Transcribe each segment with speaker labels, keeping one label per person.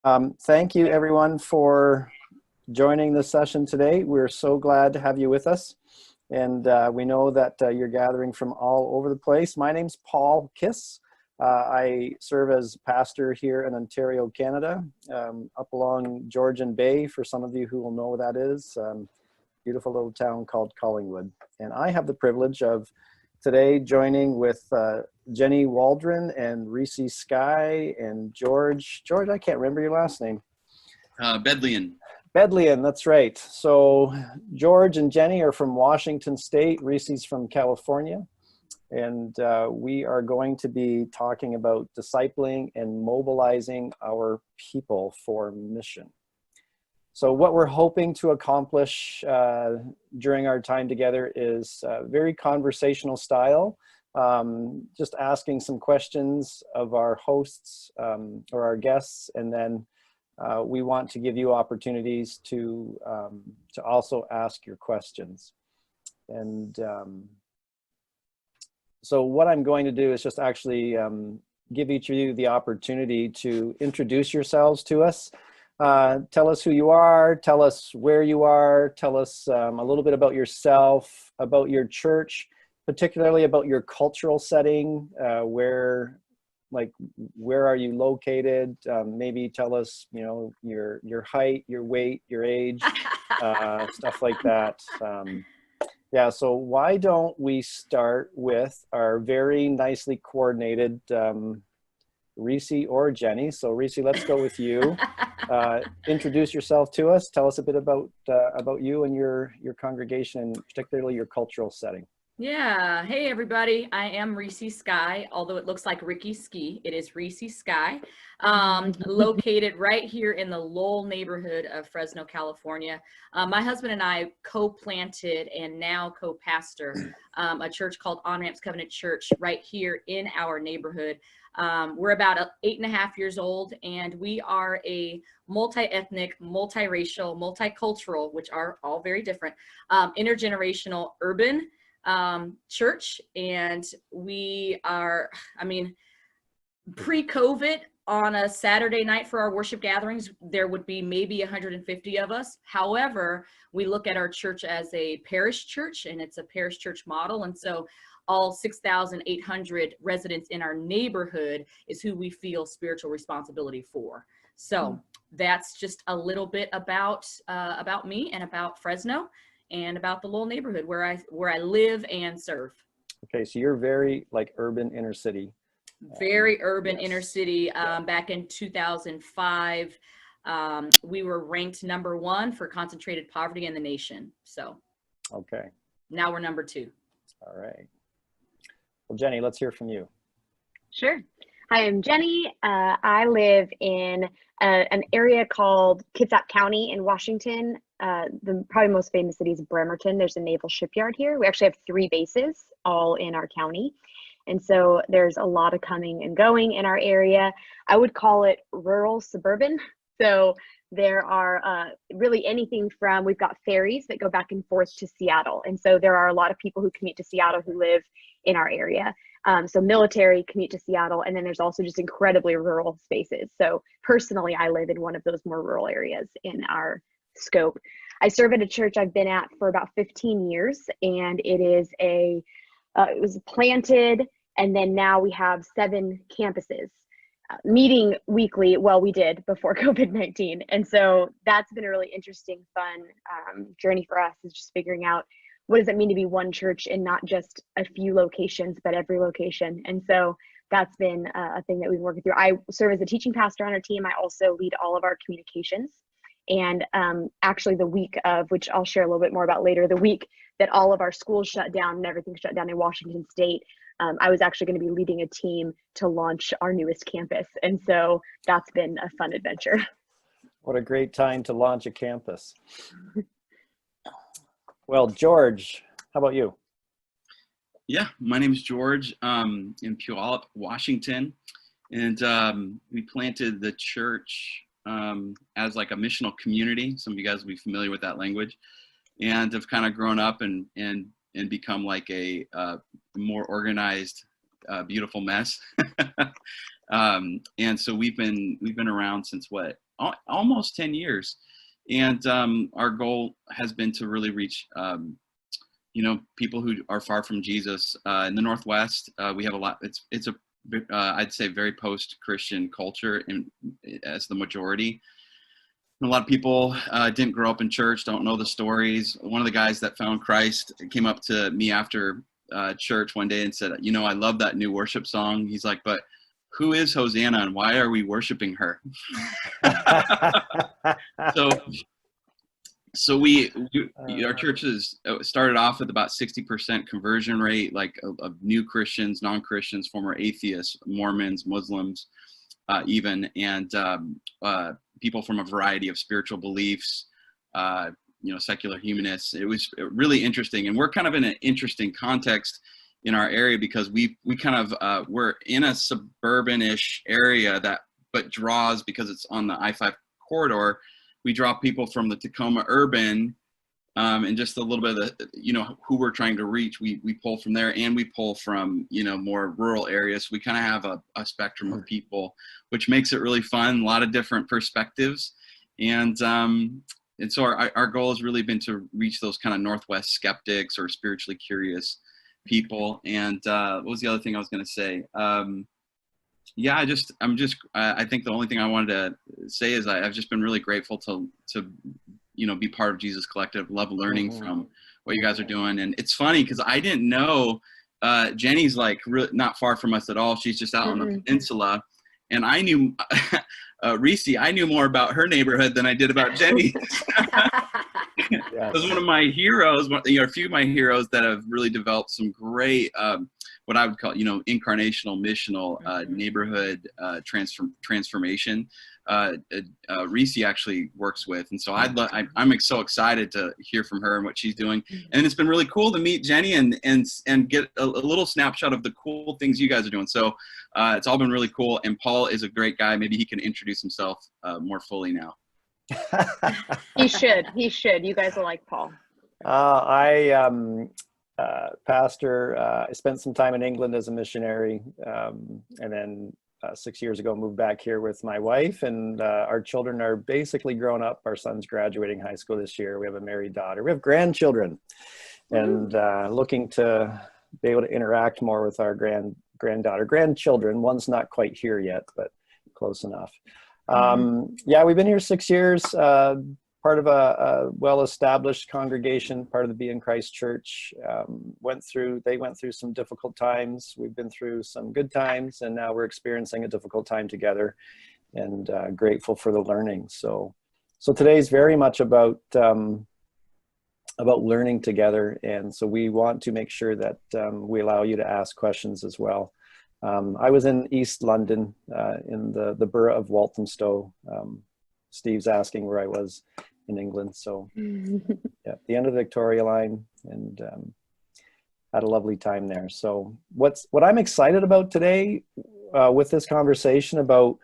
Speaker 1: Thank you everyone for joining the session today. We're so glad to have you with us. And we know that you're gathering from all over the place. My name's Paul Kiss. I serve as pastor here in Ontario, Canada, up along Georgian Bay, for some of you who will know where that is. Beautiful little town called Collingwood. And I have the privilege of today joining with Jenny Waldron and Ricci, Skye, and George. George, I can't remember your last name.
Speaker 2: Bedlian.
Speaker 1: Bedlian, that's right. So George and Jenny are from Washington State. Ricci's from California. And we are going to be talking about discipling and mobilizing our people for mission. So what we're hoping to accomplish during our time together is very conversational style, just asking some questions of our hosts or our guests, and then we want to give you opportunities to also ask your questions. And so what I'm going to do is just actually give each of you the opportunity to introduce yourselves to us. Tell us who you are, tell us where you are, tell us a little bit about yourself, about your church, particularly about your cultural setting, where are you located? Maybe tell us, your height, your weight, your age, stuff like that. Yeah, so why don't we start with our very nicely coordinated Ricci or Jenny. So Ricci, let's go with you. Introduce yourself to us. Tell us a bit about you and your congregation, and particularly your cultural setting.
Speaker 3: Yeah. Hey, everybody. I am Ricci Skye, although it looks like Ricky Ski. It is Ricci Skye, located right here in the Lowell neighborhood of Fresno, California. My husband and I co-planted and now co-pastor a church called On Ramps Covenant Church right here in our neighborhood. We're about 8.5 years old, and we are a multi-ethnic, multiracial, multicultural, which are all very different, intergenerational urban church. And we are, pre-COVID, on a Saturday night for our worship gatherings, there would be maybe 150 of us. However, we look at our church as a parish church, and it's a parish church model. And so all 6,800 residents in our neighborhood is who we feel spiritual responsibility for. So that's just a little bit about me and about Fresno, and about the Lowell neighborhood where I live and serve.
Speaker 1: Okay, so you're very urban inner city.
Speaker 3: Very urban,
Speaker 1: yes.
Speaker 3: Inner city. Back in 2005, we were ranked #1 for concentrated poverty in the nation. So
Speaker 1: okay,
Speaker 3: now we're #2.
Speaker 1: All right. Well, Jenny, let's hear from you.
Speaker 4: Sure. Hi, I'm Jenny. I live in an area called Kitsap County in Washington. The probably most famous city is Bremerton. There's a naval shipyard here. We actually have 3 bases all in our county. And so there's a lot of coming and going in our area. I would call it rural suburban. So there are really anything from, we've got ferries that go back and forth to Seattle. And so there are a lot of people who commute to Seattle who live in our area. So military commute to Seattle, and then there's also just incredibly rural spaces. So personally, I live in one of those more rural areas in our scope. I serve at a church I've been at for about 15 years, and it was planted, and then now we have 7 campuses meeting weekly. Well, we did before COVID-19. And so that's been a really interesting, fun journey for us, is just figuring out what does it mean to be one church and not just a few locations, but every location. And so that's been a thing that we've been working through. I serve as a teaching pastor on our team. I also lead all of our communications. And actually the week of, which I'll share a little bit more about later, the week that all of our schools shut down and everything shut down in Washington State, I was actually going to be leading a team to launch our newest campus. And so that's been a fun adventure.
Speaker 1: What a great time to launch a campus. Well, George, how about you?
Speaker 2: Yeah, my name is George, in Puyallup, Washington. And we planted the church as like a missional community. Some of you guys will be familiar with that language, and have kind of grown up and become like a more organized, beautiful mess. And so we've been around since what, almost 10 years. And our goal has been to really reach, people who are far from Jesus. In the Northwest, we have a lot. It's a I'd say very post-Christian culture as the majority. And a lot of people didn't grow up in church, don't know the stories. One of the guys that found Christ came up to me after church one day and said, I love that new worship song. He's like, but who is Hosanna and why are we worshiping her? So our churches started off with about 60% conversion rate, like of new Christians, non-Christians, former atheists, Mormons, Muslims, even, and people from a variety of spiritual beliefs, secular humanists. It was really interesting, and we're kind of in an interesting context in our area because we kind of we're in a suburban-ish area but draws, because it's on the I-5 corridor. We draw people from the Tacoma urban, and just a little bit of the, who we're trying to reach. We pull from there, and we pull from, more rural areas. We kind of have a spectrum of people, which makes it really fun. A lot of different perspectives. And so our goal has really been to reach those kind of Northwest skeptics or spiritually curious people. And what was the other thing I was going to say? I think the only thing I wanted to say is I've just been really grateful to be part of Jesus Collective. Love learning from what you guys are doing. And it's funny because I didn't know Jenny's like not far from us at all. She's just out on the peninsula. And I knew Ricci, I knew more about her neighborhood than I did about Jenny's. It was one of my heroes, a few of my heroes that have really developed some great what I would call, incarnational, missional neighborhood transformation. Ricci actually works with, and so I'm so excited to hear from her and what she's doing. And it's been really cool to meet Jenny and get a little snapshot of the cool things you guys are doing. So it's all been really cool. And Paul is a great guy. Maybe he can introduce himself more fully now.
Speaker 4: He should. You guys will like Paul.
Speaker 1: Pastor. I spent some time in England as a missionary, and then 6 years ago moved back here with my wife, and our children are basically grown up. Our son's graduating high school this year. We have a married daughter. We have grandchildren, and looking to be able to interact more with our grandchildren. One's not quite here yet, but close enough. We've been here 6 years, part of a well-established congregation, part of the Be in Christ Church. They went through some difficult times. We've been through some good times, and now we're experiencing a difficult time together, and grateful for the learning. So today's very much about learning together. And so we want to make sure that we allow you to ask questions as well. I was in East London, in the borough of Walthamstow. Steve's asking where I was in England. So yeah, the end of the Victoria line, and had a lovely time there. So what I'm excited about today with this conversation about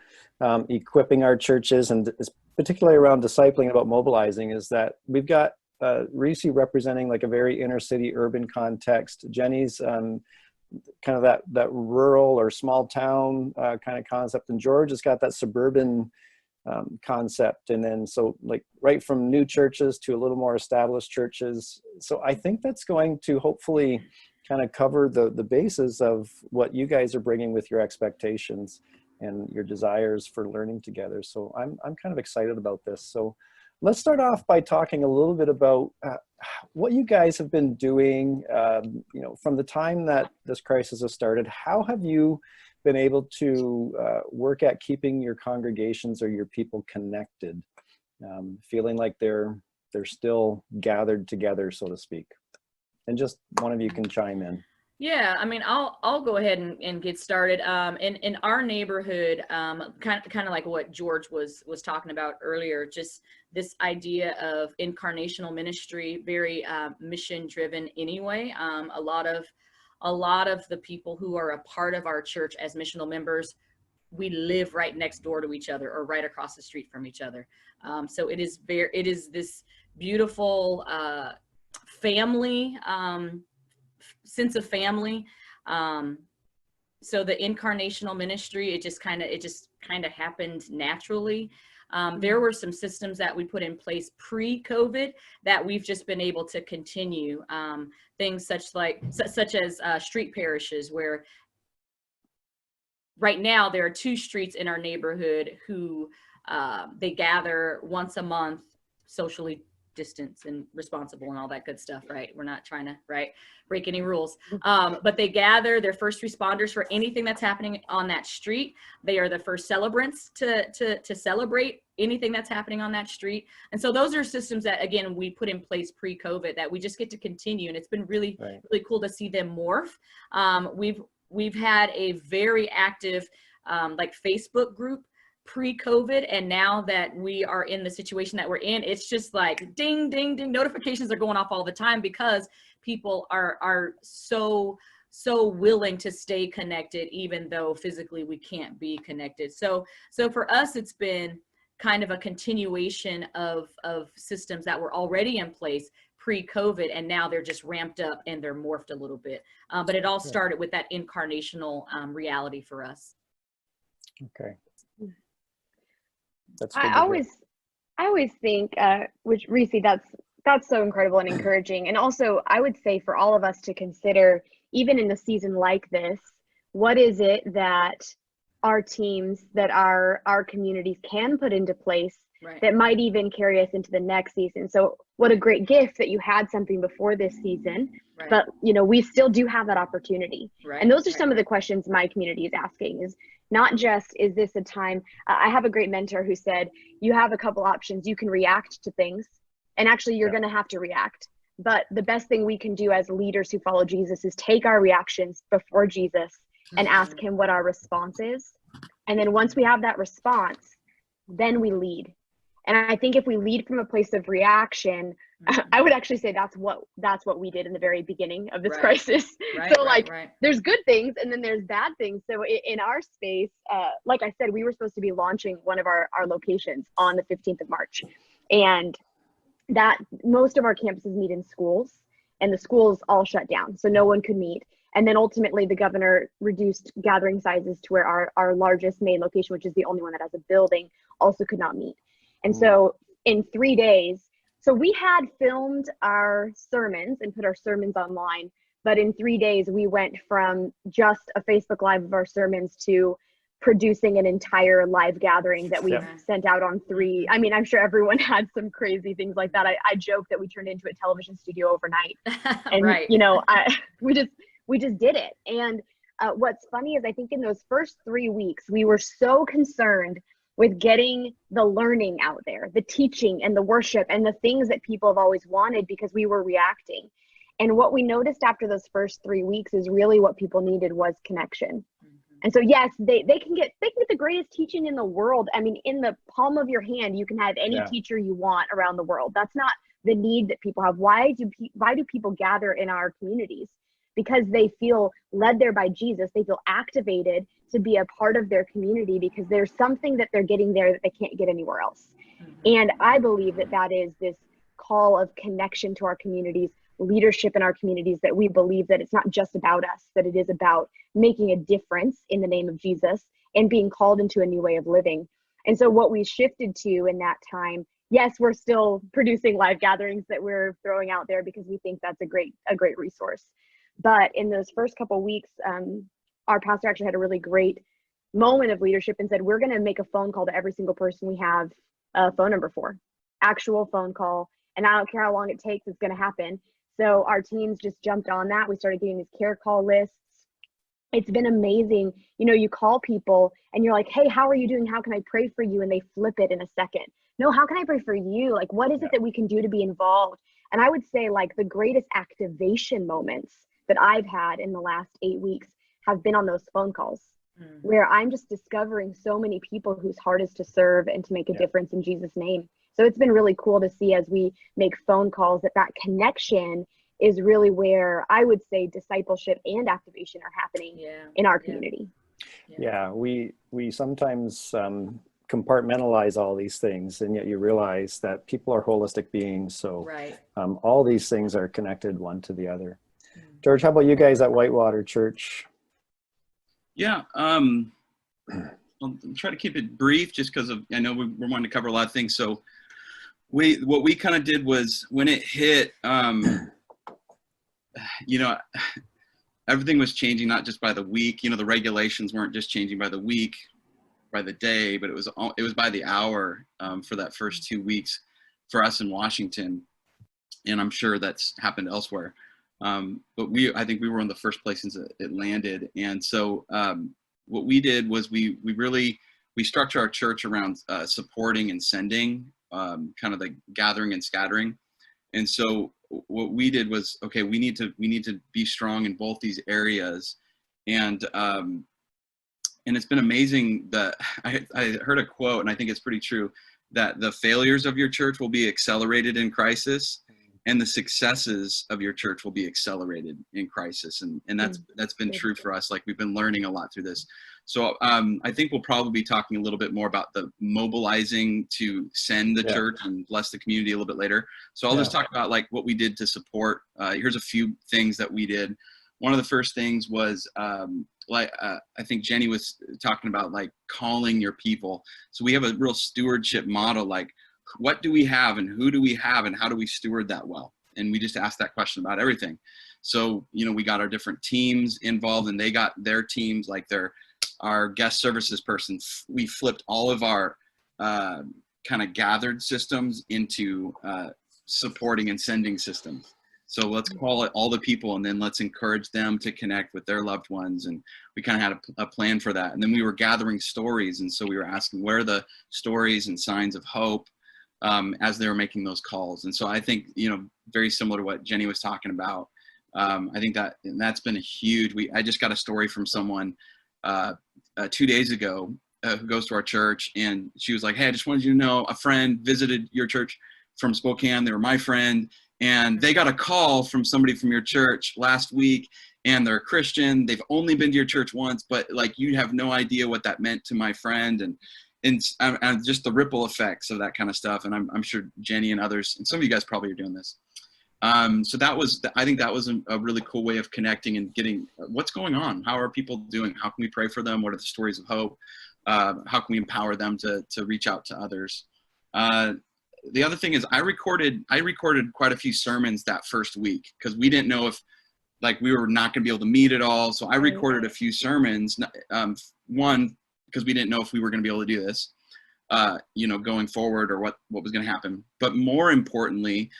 Speaker 1: equipping our churches, and particularly around discipling, about mobilizing, is that we've got Ricci representing like a very inner city urban context. Jenny's kind of that rural or small town kind of concept, and George has got that suburban concept. And then so like right from new churches to a little more established churches. So I think that's going to hopefully kind of cover the basis of what you guys are bringing with your expectations and your desires for learning together. So I'm kind of excited about this. So let's start off by talking a little bit about what you guys have been doing, from the time that this crisis has started. How have you been able to work at keeping your congregations or your people connected, feeling like they're still gathered together, so to speak? And just one of you can chime in.
Speaker 3: Yeah, I mean, I'll go ahead and get started. In our neighborhood, kind of like what George was talking about earlier, just this idea of incarnational ministry, very mission driven anyway. A lot of the people who are a part of our church as missional members, we live right next door to each other or right across the street from each other. So it is this beautiful family. Sense of family. So the incarnational ministry, it just kind of happened naturally. There were some systems that we put in place pre-COVID that we've just been able to continue. Things such as street parishes, where right now there are 2 streets in our neighborhood who they gather once a month, socially distance and responsible and all that good stuff, right? We're not trying to, right, break any rules. But they gather their first responders for anything that's happening on that street. They are the first celebrants to celebrate anything that's happening on that street. And so those are systems that, again, we put in place pre-COVID that we just get to continue. And it's been really, really cool to see them morph. We've had a very active like Facebook group pre-COVID, and now that we are in the situation that we're in, it's just like ding, ding, ding, notifications are going off all the time because people are so willing to stay connected, even though physically we can't be connected. So for us, it's been kind of a continuation of systems that were already in place pre-COVID, and now they're just ramped up and they're morphed a little bit. But it all started with that incarnational reality for us.
Speaker 1: Okay. That's
Speaker 4: I always think, which Ricci, that's so incredible and encouraging. And also, I would say for all of us to consider, even in a season like this, what is it that our teams, that our communities can put into place that might even carry us into the next season. So what a great gift that you had something before this season, but we still do have that opportunity. And those are some of the questions my community is asking, is not just, is this a time, I have a great mentor who said, you have a couple options. You can react to things, and actually you're going to have to react. But the best thing we can do as leaders who follow Jesus is take our reactions before Jesus and ask him what our response is. And then once we have that response, then we lead. And I think if we lead from a place of reaction, I would actually say that's what we did in the very beginning of this crisis. There's good things and then there's bad things. So in our space, like I said, we were supposed to be launching one of our locations on the 15th of March. And that most of our campuses meet in schools, and the schools all shut down. So no one could meet. And then ultimately the governor reduced gathering sizes to where our largest main location, which is the only one that has a building, also could not meet. And so in 3 days, so we had filmed our sermons and put our sermons online, but in 3 days, we went from just a Facebook Live of our sermons to producing an entire live gathering that we sent out on 3. I mean, I'm sure everyone had some crazy things like that. I joke that we turned into a television studio overnight. And, we just did it. And what's funny is I think in those first 3 weeks, we were so concerned with getting the learning out there, the teaching and the worship and the things that people have always wanted, because we were reacting. And what we noticed after those first 3 weeks is really what people needed was connection. And so, yes, they can get the greatest teaching in the world. I mean, in the palm of your hand, you can have any teacher you want around the world. That's not the need that people have. Why do people gather in our communities? Because they feel led there by Jesus. They feel activated to be a part of their community because there's something that they're getting there that they can't get anywhere else. And I believe that is this call of connection to our communities, leadership in our communities, that we believe that it's not just about us, that it is about making a difference in the name of Jesus and being called into a new way of living. And so what we shifted to in that time, yes, we're still producing live gatherings that we're throwing out there because we think that's a great resource. But in those first couple of weeks, our pastor actually had a really great moment of leadership and said, we're going to make a phone call to every single person we have a phone number for, actual phone call. And I don't care how long it takes, it's going to happen. So our teams just jumped on that. We started getting these care call lists. It's been amazing. You call people and you're like, hey, how are you doing? How can I pray for you? And they flip it in a second. No, how can I pray for you? Like, what is it that we can do to be involved? And I would say like the greatest activation moments that I've had in the last 8 weeks have been on those phone calls where I'm just discovering so many people whose heart is to serve and to make a difference in Jesus' name. So it's been really cool to see as we make phone calls that connection is really where I would say discipleship and activation are happening in our community.
Speaker 1: We sometimes compartmentalize all these things, and yet you realize that people are holistic beings. So all these things are connected one to the other. George, how about you guys at Whitewater Church?
Speaker 2: Yeah, I'll try to keep it brief just because of, I know we're wanting to cover a lot of things. So what we kind of did was when it hit, you know, everything was changing, not just by the week, you know, the regulations weren't just changing by the week, by the day, but it was by the hour for that first 2 weeks for us in Washington. And I'm sure that's happened elsewhere. But I think we were one of the first places it landed. And so what we did was we structure our church around supporting and sending, kind of the gathering and scattering. And so what we did was, okay, we need to be strong in both these areas. And it's been amazing that I heard a quote, and I think it's pretty true, that the failures of your church will be accelerated in crisis, and the successes of your church will be accelerated in crisis. And that's been true for us. Like, we've been learning a lot through this. So I think we'll probably be talking a little bit more about the mobilizing to send the church and bless the community a little bit later. So I'll just talk about like what we did to support. Here's a few things that we did. One of the first things was I think Jenny was talking about, like, calling your people. So we have a real stewardship model, like, what do we have and who do we have and how do we steward that well? And we just asked that question about everything. So, you know, we got our different teams involved and they got their teams, like our guest services person. We flipped all of our kind of gathered systems into supporting and sending systems. So let's call it all the people, and then let's encourage them to connect with their loved ones. And we kind of had a plan for that. And then we were gathering stories. And so we were asking, where are the stories and signs of hope as they were making those calls? And so I think, you know, very similar to what Jenny was talking about. I think that's been a huge, I just got a story from someone 2 days ago who goes to our church, and she was like, hey, I just wanted you to know a friend visited your church from Spokane. They were my friend, and they got a call from somebody from your church last week, and they're a Christian. They've only been to your church once, but like, you have no idea what that meant to my friend. And just the ripple effects of that kind of stuff. And I'm sure Jenny and others, and some of you guys probably are doing this. So I think that was a really cool way of connecting and getting what's going on. How are people doing? How can we pray for them? What are the stories of hope? How can we empower them to reach out to others? The other thing is I recorded quite a few sermons that first week, because we didn't know if, like, we were not going to be able to meet at all. So I recorded a few sermons, one, because we didn't know if we were going to be able to do this, you know, going forward, or what was going to happen. But more importantly,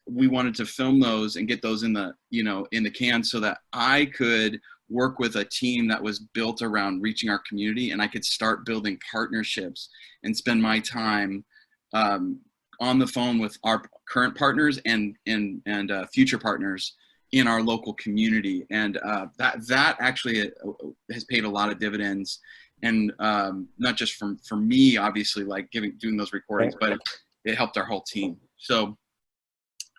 Speaker 2: we wanted to film those and get those in the can, so that I could work with a team that was built around reaching our community, and I could start building partnerships and spend my time on the phone with our current partners and future partners in our local community. And that actually has paid a lot of dividends, and not just for me, obviously, like doing those recordings, but it helped our whole team. So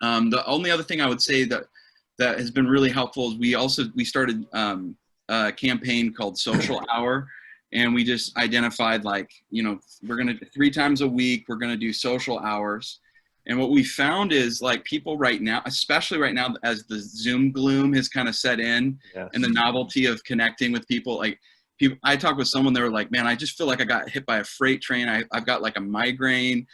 Speaker 2: the only other thing I would say that has been really helpful is we started a campaign called Social Hour. And we just identified, like, you know, we're going to 3 times a week, we're going to do social hours. And what we found is, like, people right now, especially right now, as the Zoom gloom has kind of set in, and the novelty of connecting with people, like, I talked with someone, they were like, man, I just feel like I got hit by a freight train. I've got like a migraine.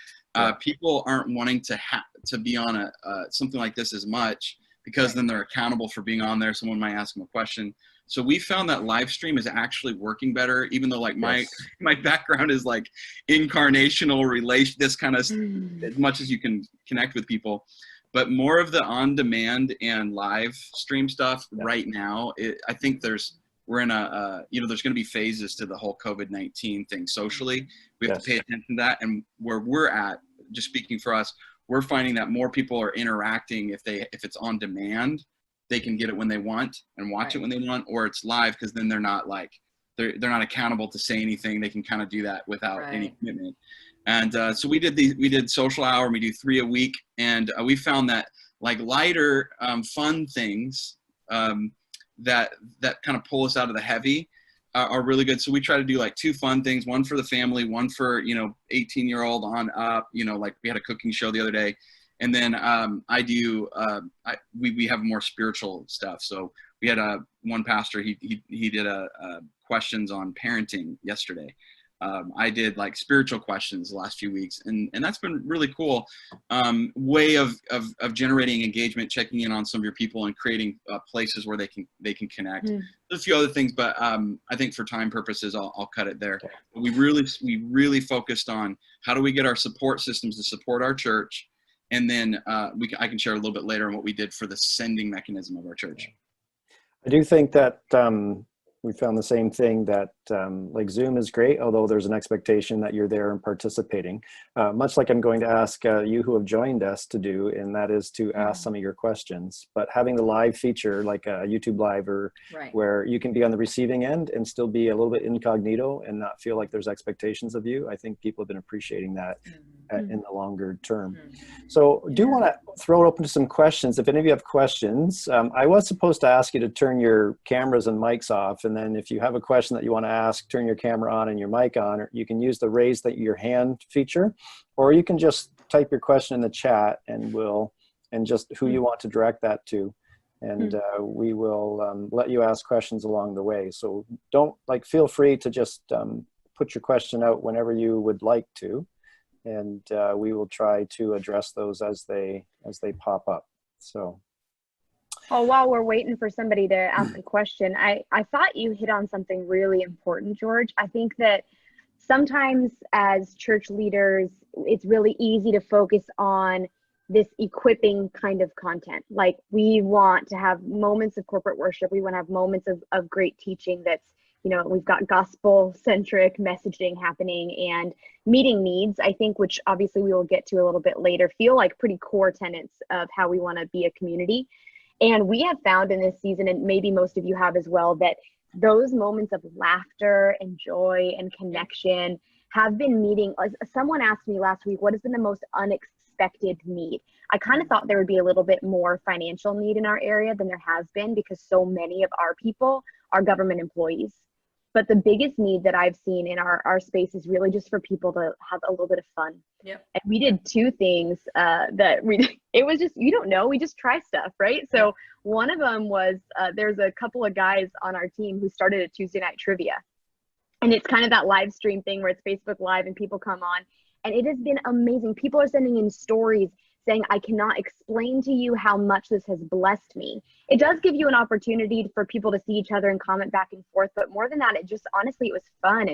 Speaker 2: People aren't wanting to be on something like this as much, because then they're accountable for being on there. Someone might ask them a question. So we found that live stream is actually working better, even though, like, my background is like incarnational relation, this kind of, as much as you can connect with people, but more of the on-demand and live stream stuff right now. I think we're in there's going to be phases to the whole COVID-19 thing socially. We have to pay attention to that. And where we're at, just speaking for us, we're finding that more people are interacting if it's on demand. They can get it when they want and watch it when they want, or it's live, because then they're not not accountable to say anything. They can kind of do that without any commitment. And so we did social hour, and we do 3 a week. And we found that, like, lighter, fun things that kind of pull us out of the heavy are really good. So we try to do like 2 fun things, one for the family, one for, 18-year-old on up, like we had a cooking show the other day. And then we have more spiritual stuff. So we had one pastor, he did questions on parenting yesterday. I did like spiritual questions the last few weeks, and that's been really cool way of generating engagement, checking in on some of your people, and creating places where they can connect. There's a few other things, but I think for time purposes, I'll cut it there. But we really focused on how do we get our support systems to support our church, and then I can share a little bit later on what we did for the sending mechanism of our church.
Speaker 1: I do think that we found the same thing, that like Zoom is great, although there's an expectation that you're there and participating, much like I'm going to ask you who have joined us to do, and that is to ask some of your questions. But having the live feature, like a YouTube Live, or where you can be on the receiving end and still be a little bit incognito and not feel like there's expectations of you, I think people have been appreciating that in the longer term. So do want to throw it open to some questions. If any of you have questions, I was supposed to ask you to turn your cameras and mics off, and then if you have a question that you want to ask, turn your camera on and your mic on, or you can use the raise your hand feature, or you can just type your question in the chat and just who you want to direct that to. And we will let you ask questions along the way. So feel free to just put your question out whenever you would like to. And we will try to address those as they pop up. So.
Speaker 4: Well, while we're waiting for somebody to ask a question, I thought you hit on something really important, George. I think that sometimes as church leaders, it's really easy to focus on this equipping kind of content. Like, we want to have moments of corporate worship. We want to have moments of great teaching that's, we've got gospel-centric messaging happening, and meeting needs, I think, which obviously we will get to a little bit later, feel like pretty core tenets of how we want to be a community. And we have found in this season, and maybe most of you have as well, that those moments of laughter and joy and connection have been meeting. Someone asked me last week, what has been the most unexpected need? I kind of thought there would be a little bit more financial need in our area than there has been, because so many of our people are government employees. But the biggest need that I've seen in our space is really just for people to have a little bit of fun. Yep. And we did two things it was just, we just try stuff, right? So one of them was, there's a couple of guys on our team who started a Tuesday night trivia. And it's kind of that live stream thing where it's Facebook Live and people come on. And it has been amazing. People are sending in stories saying, I cannot explain to you how much this has blessed me. It does give you an opportunity for people to see each other and comment back and forth. But more than that, it was fun.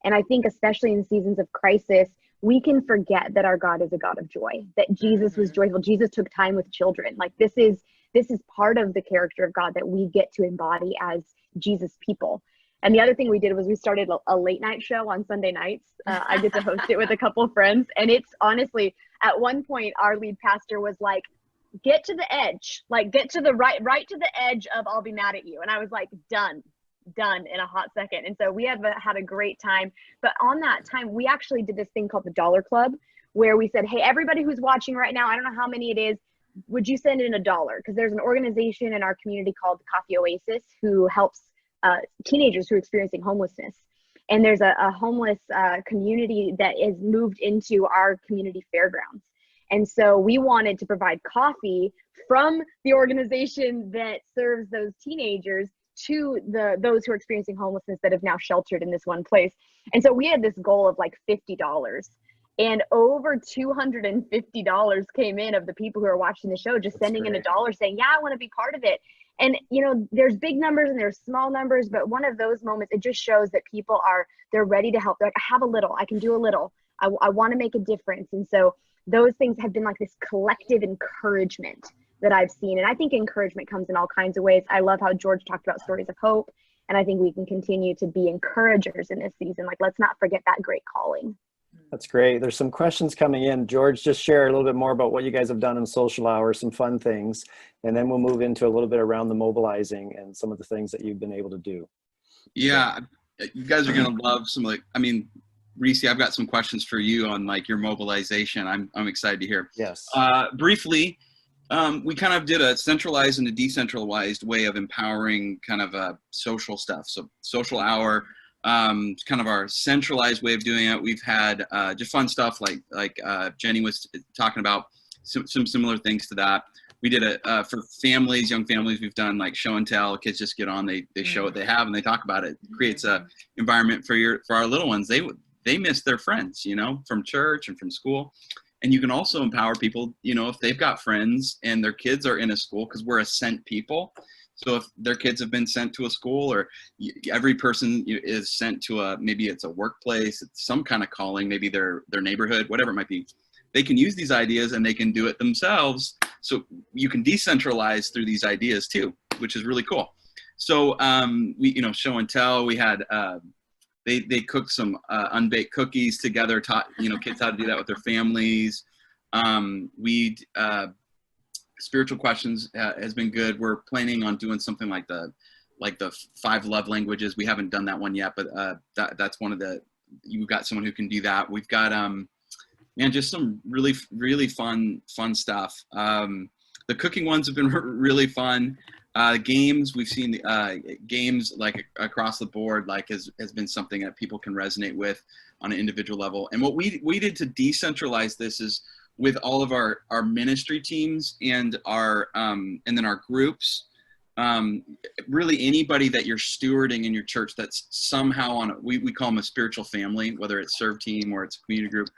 Speaker 4: And I think especially in seasons of crisis, we can forget that our God is a God of joy, that Jesus was joyful. Jesus took time with children. Like, this is part of the character of God that we get to embody as Jesus people. And the other thing we did was we started a late night show on Sunday nights. I get to host it with a couple of friends. And it's honestly, at one point, our lead pastor was like, get to the edge, like get to the right to the edge of I'll be mad at you. And I was like, done in a hot second. And so we have had a great time. But on that time, we actually did this thing called the Dollar Club, where we said, hey, everybody who's watching right now, I don't know how many it is, would you send in $1? Because there's an organization in our community called Coffee Oasis who helps teenagers who are experiencing homelessness. And there's a homeless community that is moved into our community fairgrounds. And so we wanted to provide coffee from the organization that serves those teenagers to those who are experiencing homelessness that have now sheltered in this one place. And so we had this goal of like $50. And over $250 came in of the people who are watching the show, just sending in $1 saying, yeah, I want to be part of it. And, there's big numbers and there's small numbers, but one of those moments, it just shows that people they're ready to help. They're like, I have a little, I can do a little, I want to make a difference. And so those things have been like this collective encouragement that I've seen. And I think encouragement comes in all kinds of ways. I love how George talked about stories of hope. And I think we can continue to be encouragers in this season. Like, let's not forget that great calling.
Speaker 1: That's great. There's some questions coming in. George, just share a little bit more about what you guys have done in social hours, some fun things, and then we'll move into a little bit around the mobilizing and some of the things that you've been able to do.
Speaker 2: Yeah, you guys are going to love some, Ricci, I've got some questions for you on like your mobilization. I'm excited to hear.
Speaker 1: Yes.
Speaker 2: Briefly, we kind of did a centralized and a decentralized way of empowering kind of social stuff. So social hour, kind of our centralized way of doing it. We've had just fun stuff like Jenny was talking about, some similar things to that. we did a for families, young families, we've done like show and tell. Kids just get on, they show what they have and they talk about it. It creates a environment for our little ones. They miss their friends, you know, from church and from school. And you can also empower people, you know, if they've got friends and their kids are in a school, because we're a sent people. So if their kids have been sent to a school, or every person is sent to maybe it's a workplace, it's some kind of calling, maybe their neighborhood, whatever it might be, they can use these ideas and they can do it themselves. So you can decentralize through these ideas too, which is really cool. So we, you know, show and tell, we had, they cooked some unbaked cookies together, taught, you know, kids how to do that with their families. Spiritual questions has been good. We're planning on doing something like the 5 love languages. We haven't done that one yet, but that's one of the, you've got someone who can do that. We've got, man, just some really, really fun stuff. The cooking ones have been really fun. Games, we've seen games like across the board, like has been something that people can resonate with on an individual level. And what we did to decentralize this is with all of our ministry teams and and then our groups, really anybody that you're stewarding in your church that's somehow on we call them a spiritual family, whether it's serve team or it's a community group.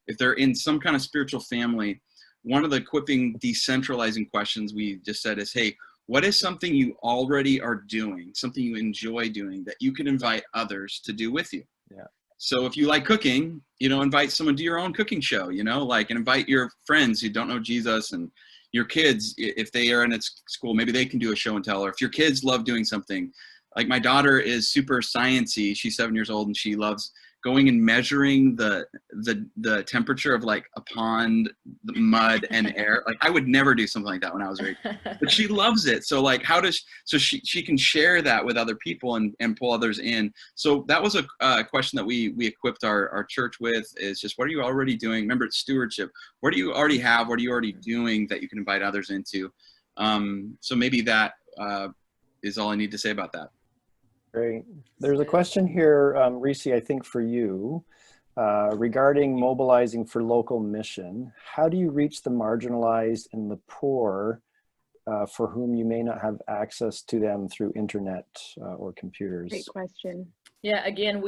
Speaker 2: If they're in some kind of spiritual family, one of the equipping decentralizing questions we just said is, hey, what is something you already are doing, something you enjoy doing that you can invite others to do with you?
Speaker 1: Yeah.
Speaker 2: So if you like cooking, you know, invite someone to your own cooking show, you know, like, and invite your friends who don't know Jesus, and your kids, if they are in a school, maybe they can do a show and tell. Or if your kids love doing something, like my daughter is super sciencey. She's 7 years old and she loves going and measuring the temperature of like a pond, the mud and air. Like I would never do something like that when I was raised, but she loves it. So like, so she can share that with other people and pull others in. So that was a question that we equipped our church with, is just, what are you already doing? Remember, it's stewardship. What do you already have? What are you already doing that you can invite others into? So maybe that is all I need to say about that.
Speaker 1: Great. There's a question here, Ricci, I think for you, regarding mobilizing for local mission. How do you reach the marginalized and the poor for whom you may not have access to them through internet or computers?
Speaker 4: Great question.
Speaker 3: Yeah, again,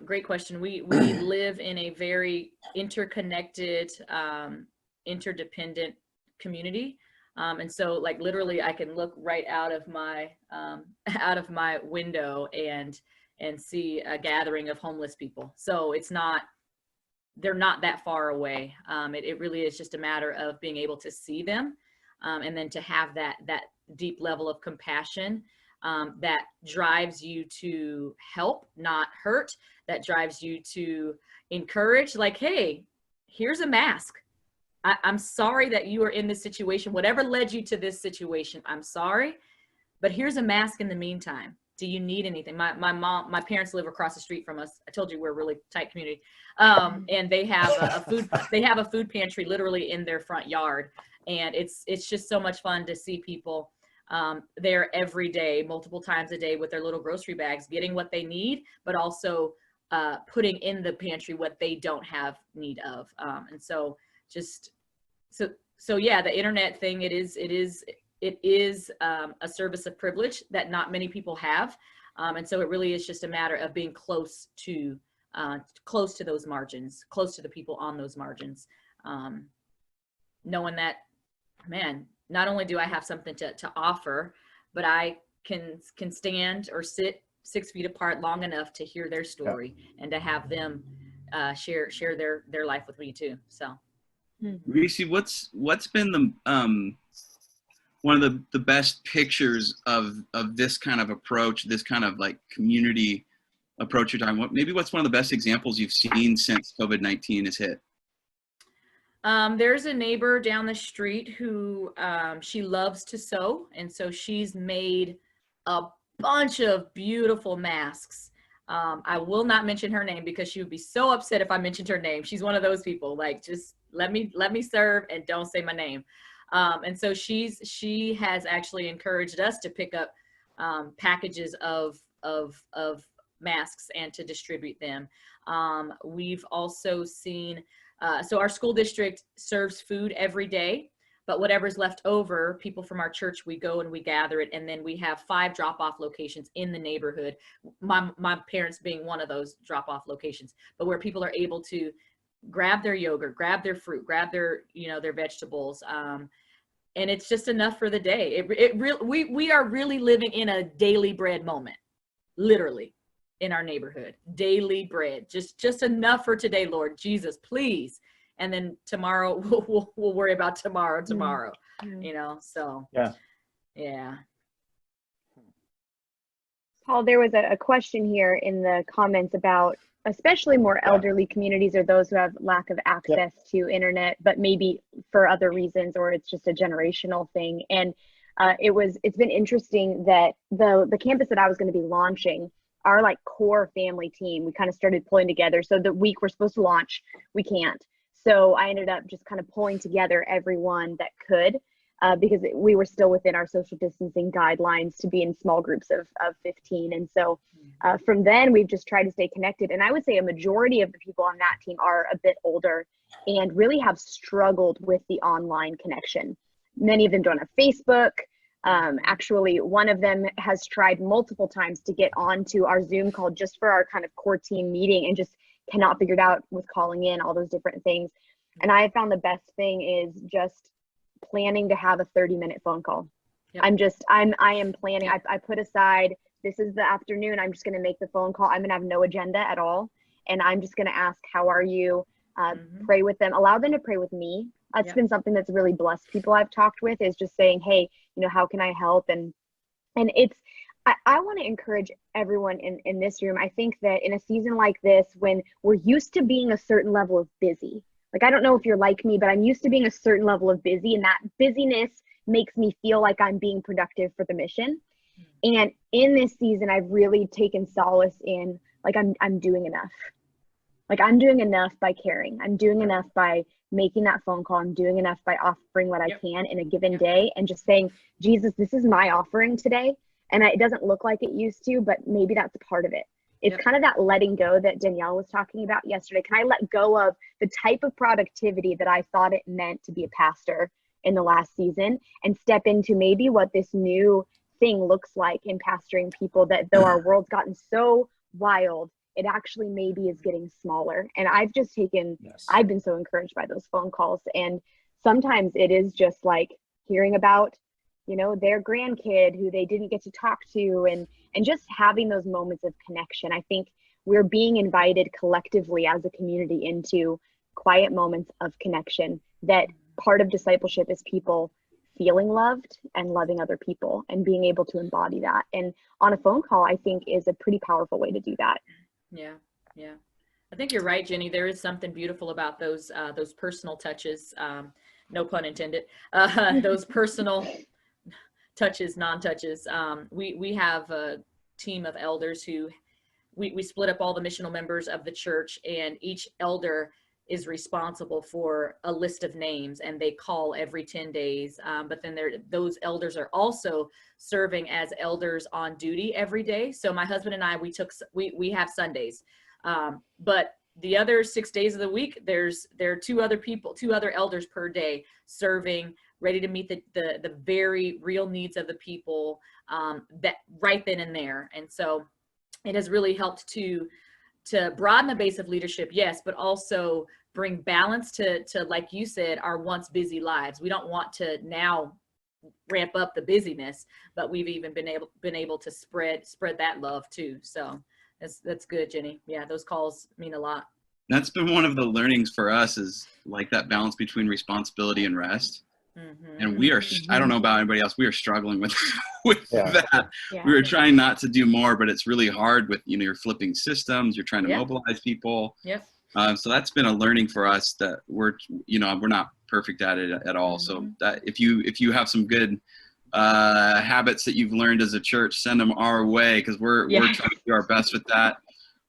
Speaker 3: great question. We live in a very interconnected, interdependent community. And so like literally I can look right out of my window and see a gathering of homeless people. So they're not that far away. It really is just a matter of being able to see them, and then to have that deep level of compassion that drives you to help, not hurt, that drives you to encourage, like, hey, here's a mask. I'm sorry that you are in this situation. Whatever led you to this situation, I'm sorry, but here's a mask in the meantime. Do you need anything? My parents live across the street from us. I told you we're a really tight community. And they have a food pantry literally in their front yard. And it's just so much fun to see people there every day, multiple times a day with their little grocery bags, getting what they need, but also putting in the pantry what they don't have need of. And so yeah, the internet thing, it is a service of privilege that not many people have. And so it really is just a matter of being close to those margins, close to the people on those margins. Knowing that, man, not only do I have something to offer, but I can stand or sit 6 feet apart long enough to hear their story, and to have them share their life with me too. So.
Speaker 2: Ricci, what's been the one of the best pictures of this kind of approach, this kind of like community approach you're talking about? Maybe what's one of the best examples you've seen since COVID-19 has hit?
Speaker 3: There's a neighbor down the street who she loves to sew, and so she's made a bunch of beautiful masks. I will not mention her name because she would be so upset if I mentioned her name. She's one of those people, like, just let me serve and don't say my name. And so she has actually encouraged us to pick up packages of masks and to distribute them. We've also seen, so our school district serves food every day. but whatever's left over, people from our church, we go and we gather it. And then we have 5 drop-off locations in the neighborhood. My parents being one of those drop-off locations, but where people are able to grab their yogurt, grab their fruit, grab their, their vegetables. And it's just enough for the day. We are really living in a daily bread moment, literally, in our neighborhood. Daily bread, just enough for today, Lord Jesus, please. And then tomorrow we'll worry about tomorrow. So yeah.
Speaker 4: Paul, there was a question here in the comments about especially more elderly communities or those who have lack of access to internet, but maybe for other reasons, or it's just a generational thing. And it's been interesting that the campus that I was going to be launching, our like core family team, we kind of started pulling together. So the week we're supposed to launch, we can't. So I ended up just kind of pulling together everyone that could, because we were still within our social distancing guidelines to be in small groups of 15. And so from then we've just tried to stay connected. And I would say a majority of the people on that team are a bit older and really have struggled with the online connection. Many of them don't have Facebook. Actually, one of them has tried multiple times to get onto our Zoom call just for our kind of core team meeting and just cannot figure it out with calling in, all those different things. And I found the best thing is just planning to have a 30-minute phone call. Yep. I am planning. I put aside, this is the afternoon, I'm just going to make the phone call. I'm going to have no agenda at all. And I'm just going to ask, how are you? Pray with them, allow them to pray with me. That's been something that's really blessed people I've talked with, is just saying, hey, how can I help? And I want to encourage everyone in this room. I think that in a season like this, when we're used to being a certain level of busy, like, I don't know if you're like me, but I'm used to being a certain level of busy, and that busyness makes me feel like I'm being productive for the mission. And in this season, I've really taken solace in, like, I'm doing enough. Like, I'm doing enough by caring. I'm doing enough by making that phone call. I'm doing enough by offering what I can in a given day, and just saying, Jesus, this is my offering today. And it doesn't look like it used to, but maybe that's part of it. It's kind of that letting go that Danielle was talking about yesterday. Can I let go of the type of productivity that I thought it meant to be a pastor in the last season, and step into maybe what this new thing looks like in pastoring people, that though our world's gotten so wild, it actually maybe is getting smaller. And I've just I've been so encouraged by those phone calls. And sometimes it is just like hearing about, their grandkid who they didn't get to talk to, and just having those moments of connection. I think we're being invited collectively as a community into quiet moments of connection, that part of discipleship is people feeling loved and loving other people and being able to embody that. And on a phone call, I think, is a pretty powerful way to do that.
Speaker 3: Yeah. I think you're right, Jenny. There is something beautiful about those personal touches. No pun intended. Those personal touches, non-touches. We have a team of elders who we split up all the missional members of the church, and each elder is responsible for a list of names, and they call every 10 days. But then those elders are also serving as elders on duty every day. So my husband and I, we have Sundays, but the other 6 days of the week, there are two other elders per day serving, ready to meet the very real needs of the people, that right then and there. And so it has really helped to broaden the base of leadership, yes, but also bring balance to, like you said, our once busy lives. We don't want to now ramp up the busyness, but we've even been able to spread that love too. So that's good, Jenny. Yeah, those calls mean a lot.
Speaker 2: That's been one of the learnings for us, is like that balance between responsibility and rest. And we are, I don't know about anybody else, we are struggling with that. We were trying not to do more, but it's really hard with, you're flipping systems, you're trying to mobilize people. So that's been a learning for us, that we're not perfect at it at all. So that if you have some good habits that you've learned as a church, send them our way, because we're trying to do our best with that.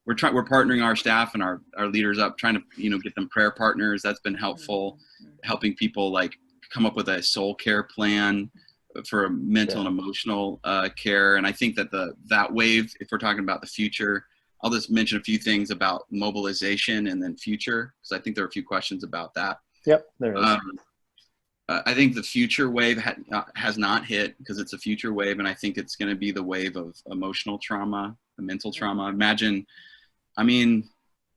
Speaker 2: We're partnering our staff and our leaders up, trying to, get them prayer partners. That's been helpful, helping people like come up with a soul care plan for mental and emotional care. And I think that that wave, if we're talking about the future, I'll just mention a few things about mobilization and then future, because I think there are a few questions about that.
Speaker 1: Yep, there is.
Speaker 2: I think the future wave has not hit, because it's a future wave, and I think it's going to be the wave of emotional trauma, mental trauma. Imagine, I mean,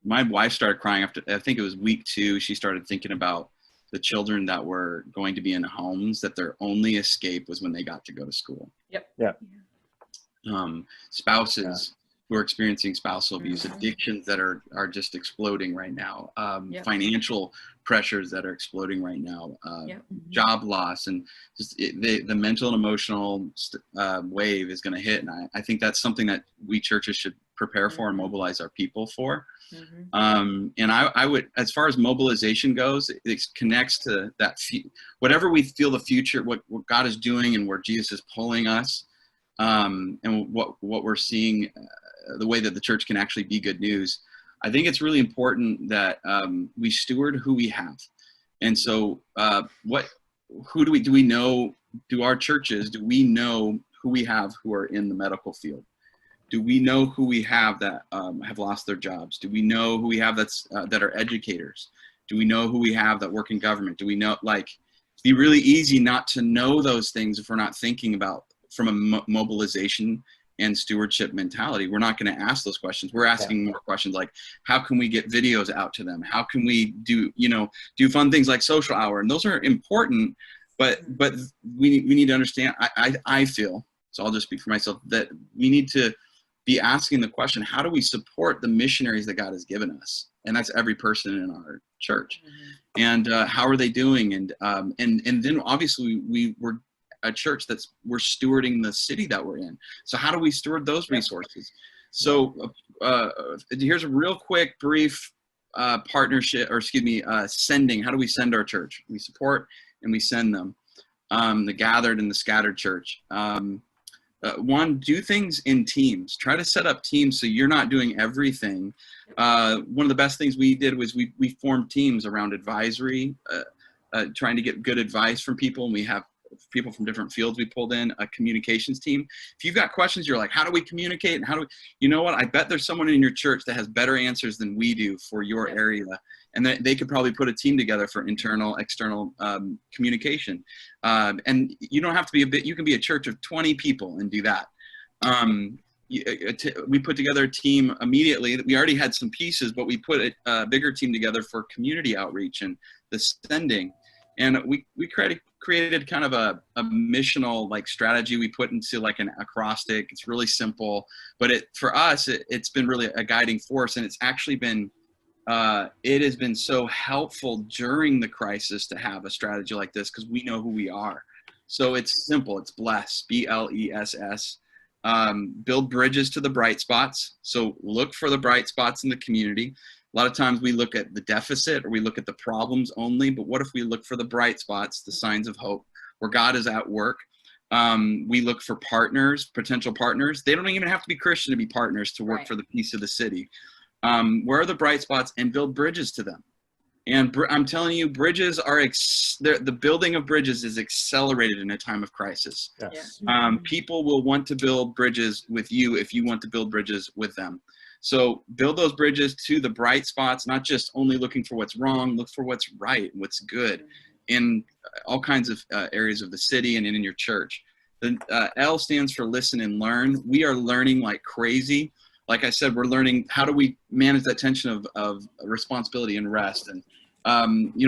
Speaker 2: my wife started crying after, I think it was week 2. She started thinking about the children that were going to be in homes that their only escape was when they got to go to school.
Speaker 3: Yep.
Speaker 1: Yeah.
Speaker 2: Spouses who are experiencing spousal abuse, addictions that are just exploding right now, financial pressures that are exploding right now, job loss, and just the mental and emotional wave is going to hit. And I think that's something that we churches should prepare for and mobilize our people for. And I would, as far as mobilization goes, it connects to that, whatever we feel the future, what God is doing and where Jesus is pulling us, and what we're seeing, the way that the church can actually be good news. I think it's really important that we steward who we have. And so who do we know, do our churches, do we know who we have who are in the medical field? Do we know who we have that have lost their jobs? Do we know who we have that are educators? Do we know who we have that work in government? Do we know, like, it'd be really easy not to know those things if we're not thinking about from a mobilization and stewardship mentality. We're not going to ask those questions. We're asking more questions like, how can we get videos out to them? How can we do fun things like social hour? And those are important, but we need to understand, I feel, so I'll just speak for myself, that we need to be asking the question, how do we support the missionaries that God has given us? And that's every person in our church. And how are they doing? And then obviously we're a church we're stewarding the city that we're in. So how do we steward those resources? So here's a real quick, brief partnership, or sending. How do we send our church? We support and we send them. The gathered and the scattered church. One, do things in teams. Try to set up teams so you're not doing everything. One of the best things we did was we formed teams around advisory, trying to get good advice from people, and we have people from different fields we pulled in, a communications team. If you've got questions, you're like, how do we communicate? And how do we, you know what? I bet there's someone in your church that has better answers than we do for your area. And they could probably put a team together for internal, external communication. And you don't have to be you can be a church of 20 people and do that. We put together a team immediately. We already had some pieces, but we put a bigger team together for community outreach and the sending. And we created kind of a missional strategy. We put into an acrostic. It's really simple, but for us, it's been really a guiding force. And it's actually been, it has been so helpful during the crisis to have a strategy like this, because we know who we are. So it's simple. It's bless, BLESS. Build bridges to the bright spots. So look for the bright spots in the community. A lot of times we look at the deficit or we look at the problems only, but what if we look for the bright spots, the signs of hope, where God is at work? We look for partners, potential partners. They don't even have to be Christian to be partners to work for the peace of the city. Where are the bright spots, and build bridges to them. And I'm telling you, bridges are, the building of bridges is accelerated in a time of crisis.
Speaker 1: Yes.
Speaker 2: People will want to build bridges with you if you want to build bridges with them. So build those bridges to the bright spots, not just only looking for what's wrong, look for what's right, what's good in all kinds of areas of the city and in your church. The L stands for listen and learn. We are learning like crazy. Like I said, we're learning how do we manage that tension of responsibility and rest. And,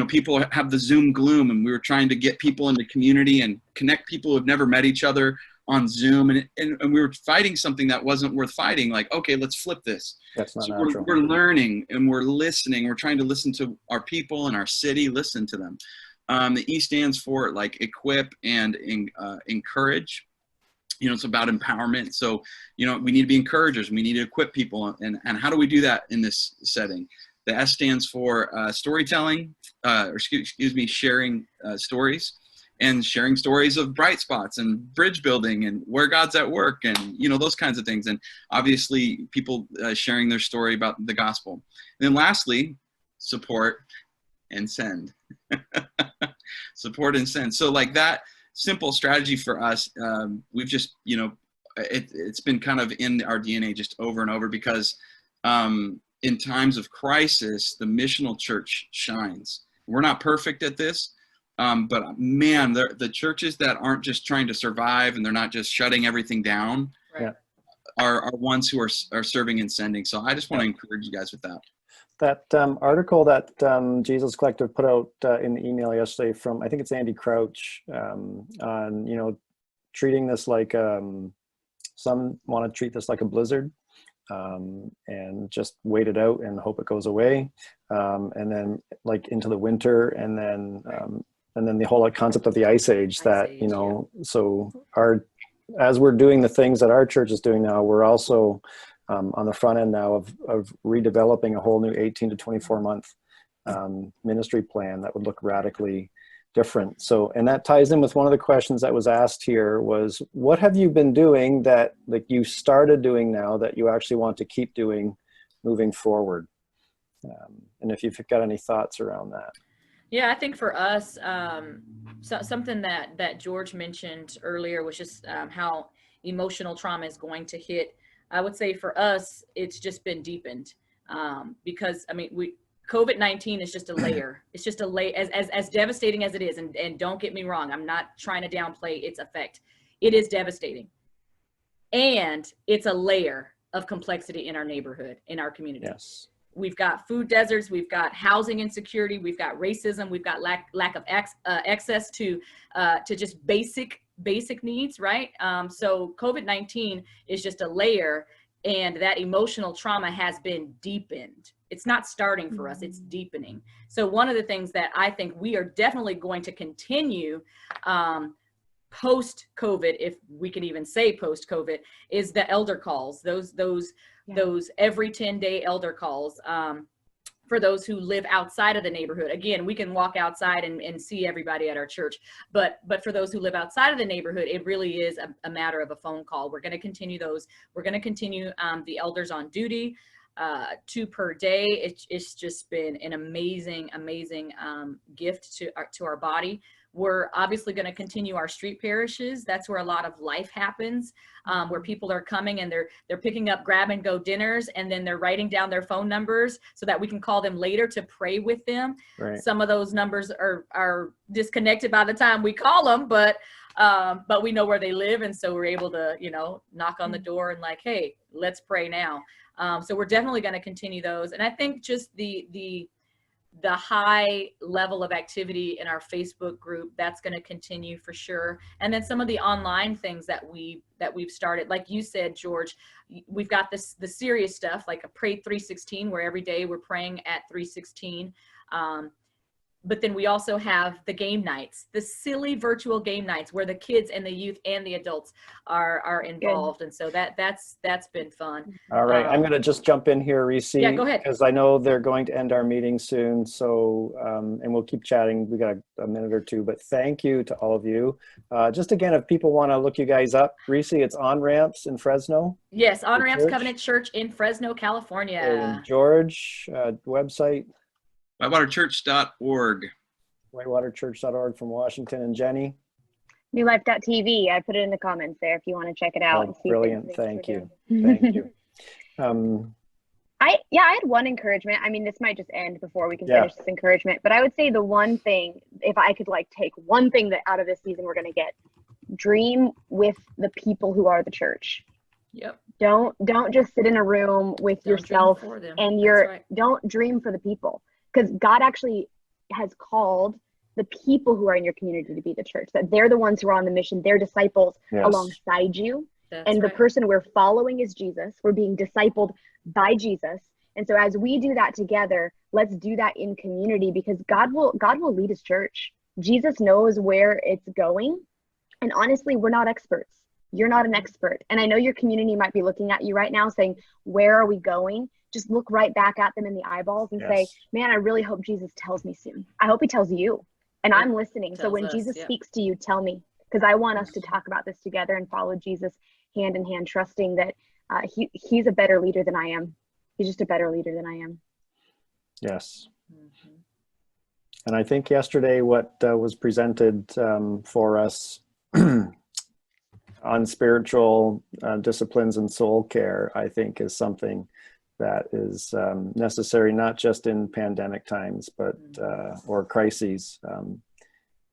Speaker 2: people have the Zoom gloom, and we were trying to get people into community and connect people who have never met each other on Zoom, and we were fighting something that wasn't worth fighting. Like, okay, let's flip this.
Speaker 1: That's not
Speaker 2: so
Speaker 1: natural.
Speaker 2: we're learning and we're listening. We're trying to listen to our people and our city, listen to them. The E stands for equip and encourage. It's about empowerment. So, we need to be encouragers. We need to equip people. And how do we do that in this setting? The S stands for storytelling, sharing stories. And sharing stories of bright spots and bridge building and where God's at work and, those kinds of things. And obviously people sharing their story about the gospel. And then lastly, support and send. Support and send. So that simple strategy for us, we've just, it's been kind of in our DNA just over and over, because in times of crisis, the missional church shines. We're not perfect at this. But man, the churches that aren't just trying to survive and they're not just shutting everything down
Speaker 3: Right.
Speaker 2: are ones who are serving and sending. So I just want to encourage you guys with that.
Speaker 1: That article that Jesus Collective put out in the email yesterday from, I think it's Andy Crouch, on, you know, treating this like, some want to treat this like a blizzard, and just wait it out and hope it goes away. And then like into the winter, and then the whole concept of the ice age that, you know, so as we're doing the things that our church is doing now, we're also on the front end now of redeveloping a whole new 18 to 24 month ministry plan that would look radically different. So, and that ties in with one of the questions that was asked here was, what have you been doing that like you started doing now that you actually want to keep doing moving forward? And if you've got any thoughts around that.
Speaker 3: Yeah, I think for us, something that George mentioned earlier was just how emotional trauma is going to hit. I would say for us, it's just been deepened because, I mean, COVID-19 is just a layer. It's just a layer, as devastating as it is. And don't get me wrong, I'm not trying to downplay its effect. It is devastating. And it's a layer of complexity in our neighborhood, in our community.
Speaker 1: Yes.
Speaker 3: We've got food deserts, we've got housing insecurity, we've got racism, we've got lack of access to just basic needs, right? So COVID-19 is just a layer, and that emotional trauma has been deepened. It's not starting for us, it's deepening. So one of the things that I think we are definitely going to continue post-COVID, if we can even say post-COVID, is the elder calls, those every 10-day elder calls for those who live outside of the neighborhood. Again, we can walk outside and see everybody at our church, but for those who live outside of the neighborhood, it really is a matter of a phone call. We're going to continue those. We're going to continue the elders on duty, 2 per day. It's just been an amazing gift to our body. We're obviously going to continue our street parishes. That's where a lot of life happens, where people are coming and they're picking up grab and go dinners, and then they're writing down their phone numbers so that we can call them later to pray with them.
Speaker 1: Right.
Speaker 3: Some of those numbers are disconnected by the time we call them, but we know where they live, and so we're able to, you know, knock on the door and like, hey, let's pray now. So we're definitely going to continue those, and I think just the high level of activity in our Facebook group, that's going to continue for sure. And then some of the online things that we've started, like you said, George, we've got the serious stuff like a Pray 316, where every day we're praying at 316. But then we also have the game nights, the silly virtual game nights where the kids and the youth and the adults are involved. Good. And so that's been fun.
Speaker 1: All right. I'm going to just jump in here, Ricci.
Speaker 3: Yeah, go ahead.
Speaker 1: Because I know they're going to end our meeting soon. So, and we'll keep chatting. We got a minute or two, but thank you to all of you. Just again, if people want to look you guys up, Ricci, it's On Ramps in Fresno.
Speaker 3: Yes. On Ramps Covenant Church in Fresno, California.
Speaker 1: And George, website.
Speaker 2: Whitewaterchurch.org.
Speaker 1: Whitewaterchurch.org from Washington. And Jenny?
Speaker 4: newlife.tv. I put it in the comments there if you want to check it out.
Speaker 1: Oh, brilliant. Thank you. Thank you.
Speaker 4: I had one encouragement. I mean, this might just end before we can finish this encouragement, but I would say the one thing, if I could like take one thing that out of this season we're going to get, dream with the people who are the church.
Speaker 3: Yep.
Speaker 4: Don't just sit in a room with yourself and don't dream for the people. Because God actually has called the people who are in your community to be the church, that they're the ones who are on the mission, they're disciples alongside you. The person we're following is Jesus. We're being discipled by Jesus. And so as we do that together, let's do that in community, because God will lead his church. Jesus knows where it's going. And honestly, we're not experts. You're not an expert. And I know your community might be looking at you right now saying, where are we going? Just look right back at them in the eyeballs and say, man, I really hope Jesus tells me soon. I hope he tells you. And I'm listening. So when Jesus speaks to you, tell me, because I want us to talk about this together and follow Jesus hand in hand, trusting that he's a better leader than I am. He's just a better leader than I am.
Speaker 1: Yes. Mm-hmm. And I think yesterday what was presented for us on spiritual disciplines and soul care, I think is something that is necessary, not just in pandemic times, but or crises.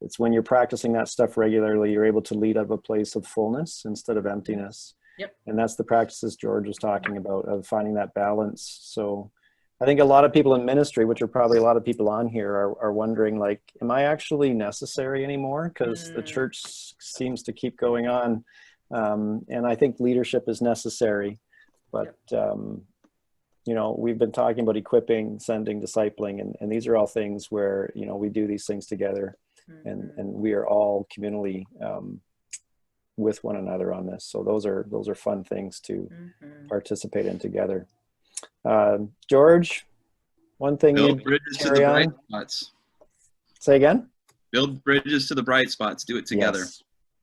Speaker 1: it's when you're practicing that stuff regularly, you're able to lead out of a place of fullness instead of emptiness.
Speaker 3: Yep.
Speaker 1: And that's the practices George was talking about, of finding that balance. So I think a lot of people in ministry, which are probably a lot of people on here, are wondering, like, am I actually necessary anymore? Because the church seems to keep going on. And I think leadership is necessary. But, you know, we've been talking about equipping, sending, discipling, and these are all things where, you know, we do these things together, and we are all communally with one another on this. So those are fun things to participate in together. George, one thing
Speaker 2: Build bridges to the bright spots.
Speaker 1: Say again?
Speaker 2: Build bridges to the bright spots. Do it together.
Speaker 1: Yes.